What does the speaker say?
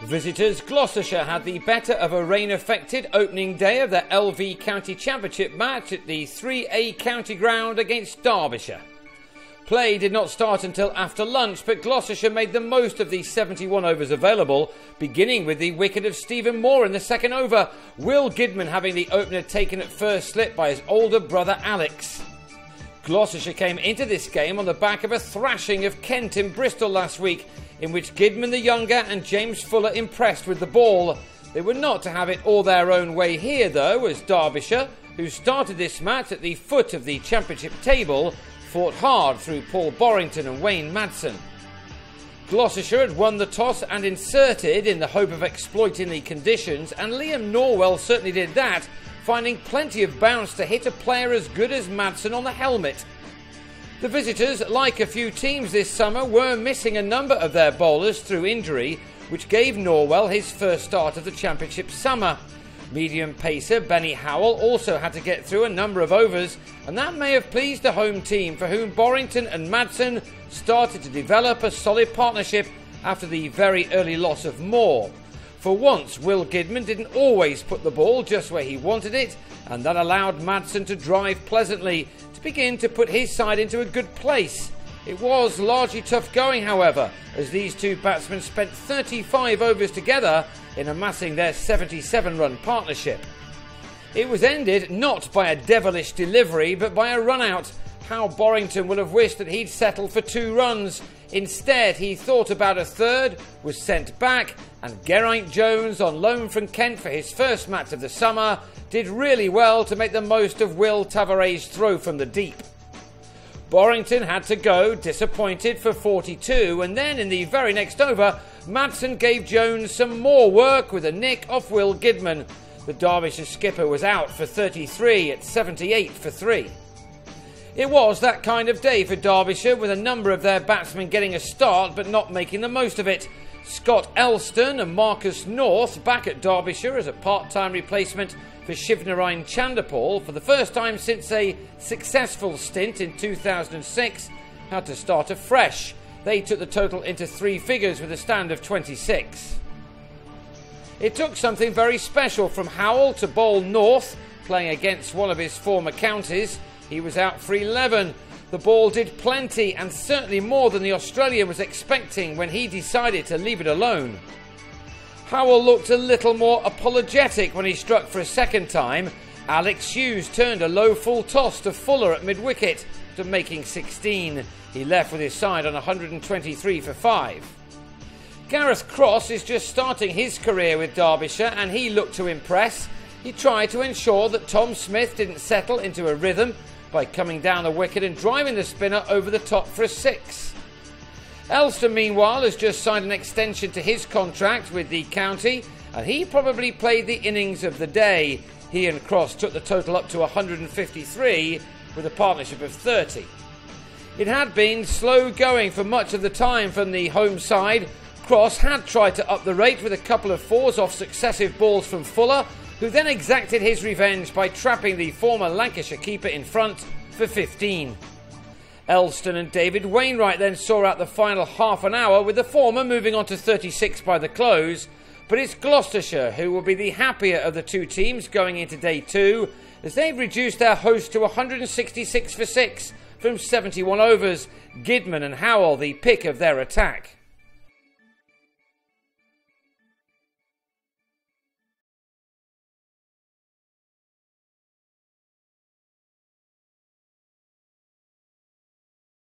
Visitors Gloucestershire had the better of a rain-affected opening day of their LV County Championship match at the 3A County Ground against Derbyshire. Play did not start until after lunch, but Gloucestershire made the most of the 71 overs available, beginning with the wicket of Stephen Moore in the second over, Will Gidman having the opener taken at first slip by his older brother Alex. Gloucestershire came into this game on the back of a thrashing of Kent in Bristol last week, in which Gidman the younger and James Fuller impressed with the ball. They were not to have it all their own way here though, as Derbyshire, who started this match at the foot of the championship table, fought hard through Paul Borrington and Wayne Madsen. Gloucestershire had won the toss and inserted in the hope of exploiting the conditions, and Liam Norwell certainly did that, finding plenty of bounce to hit a player as good as Madsen on the helmet. The visitors, like a few teams this summer, were missing a number of their bowlers through injury, which gave Norwell his first start of the championship summer. Medium pacer Benny Howell also had to get through a number of overs, and that may have pleased the home team, for whom Borrington and Madsen started to develop a solid partnership after the very early loss of Moore. For once, Will Gidman didn't always put the ball just where he wanted it, and that allowed Madsen to drive pleasantly to begin to put his side into a good place. It was largely tough going, however, as these two batsmen spent 35 overs together in amassing their 77-run partnership. It was ended not by a devilish delivery, but by a run-out. How Borrington would have wished that he'd settled for 2 runs. Instead, he thought about a third, was sent back, and Geraint Jones, on loan from Kent for his first match of the summer, did really well to make the most of Will Tavares' throw from the deep. Borrington had to go, disappointed, for 42, and then in the very next over, Madsen gave Jones some more work with a nick off Will Gidman. The Derbyshire skipper was out for 33 at 78 for 3. It was that kind of day for Derbyshire, with a number of their batsmen getting a start but not making the most of it. Scott Elston and Marcus North back at Derbyshire as a part-time replacement for Shivnarine Chanderpaul for the first time since a successful stint in 2006 had to start afresh. They took the total into 3 figures with a stand of 26. It took something very special from Howell to bowl North, playing against one of his former counties. He was out for 11. The ball did plenty, and certainly more than the Australian was expecting when he decided to leave it alone. Howell looked a little more apologetic when he struck for a second time. Alex Hughes turned a low full toss to Fuller at mid-wicket, to making 16. He left with his side on 123 for 5. Gareth Cross is just starting his career with Derbyshire, and he looked to impress. He tried to ensure that Tom Smith didn't settle into a rhythm by coming down the wicket and driving the spinner over the top for a 6. Elston, meanwhile, has just signed an extension to his contract with the county, and he probably played the innings of the day. He and Cross took the total up to 153 with a partnership of 30. It had been slow going for much of the time from the home side. Cross had tried to up the rate with a couple of 4s off successive balls from Fuller, who then exacted his revenge by trapping the former Lancashire keeper in front for 15. Elston and David Wainwright then saw out the final half an hour, with the former moving on to 36 by the close, but it's Gloucestershire who will be the happier of the two teams going into day 2, as they've reduced their host to 166 for 6 from 71 overs, Gidman and Howell the pick of their attack.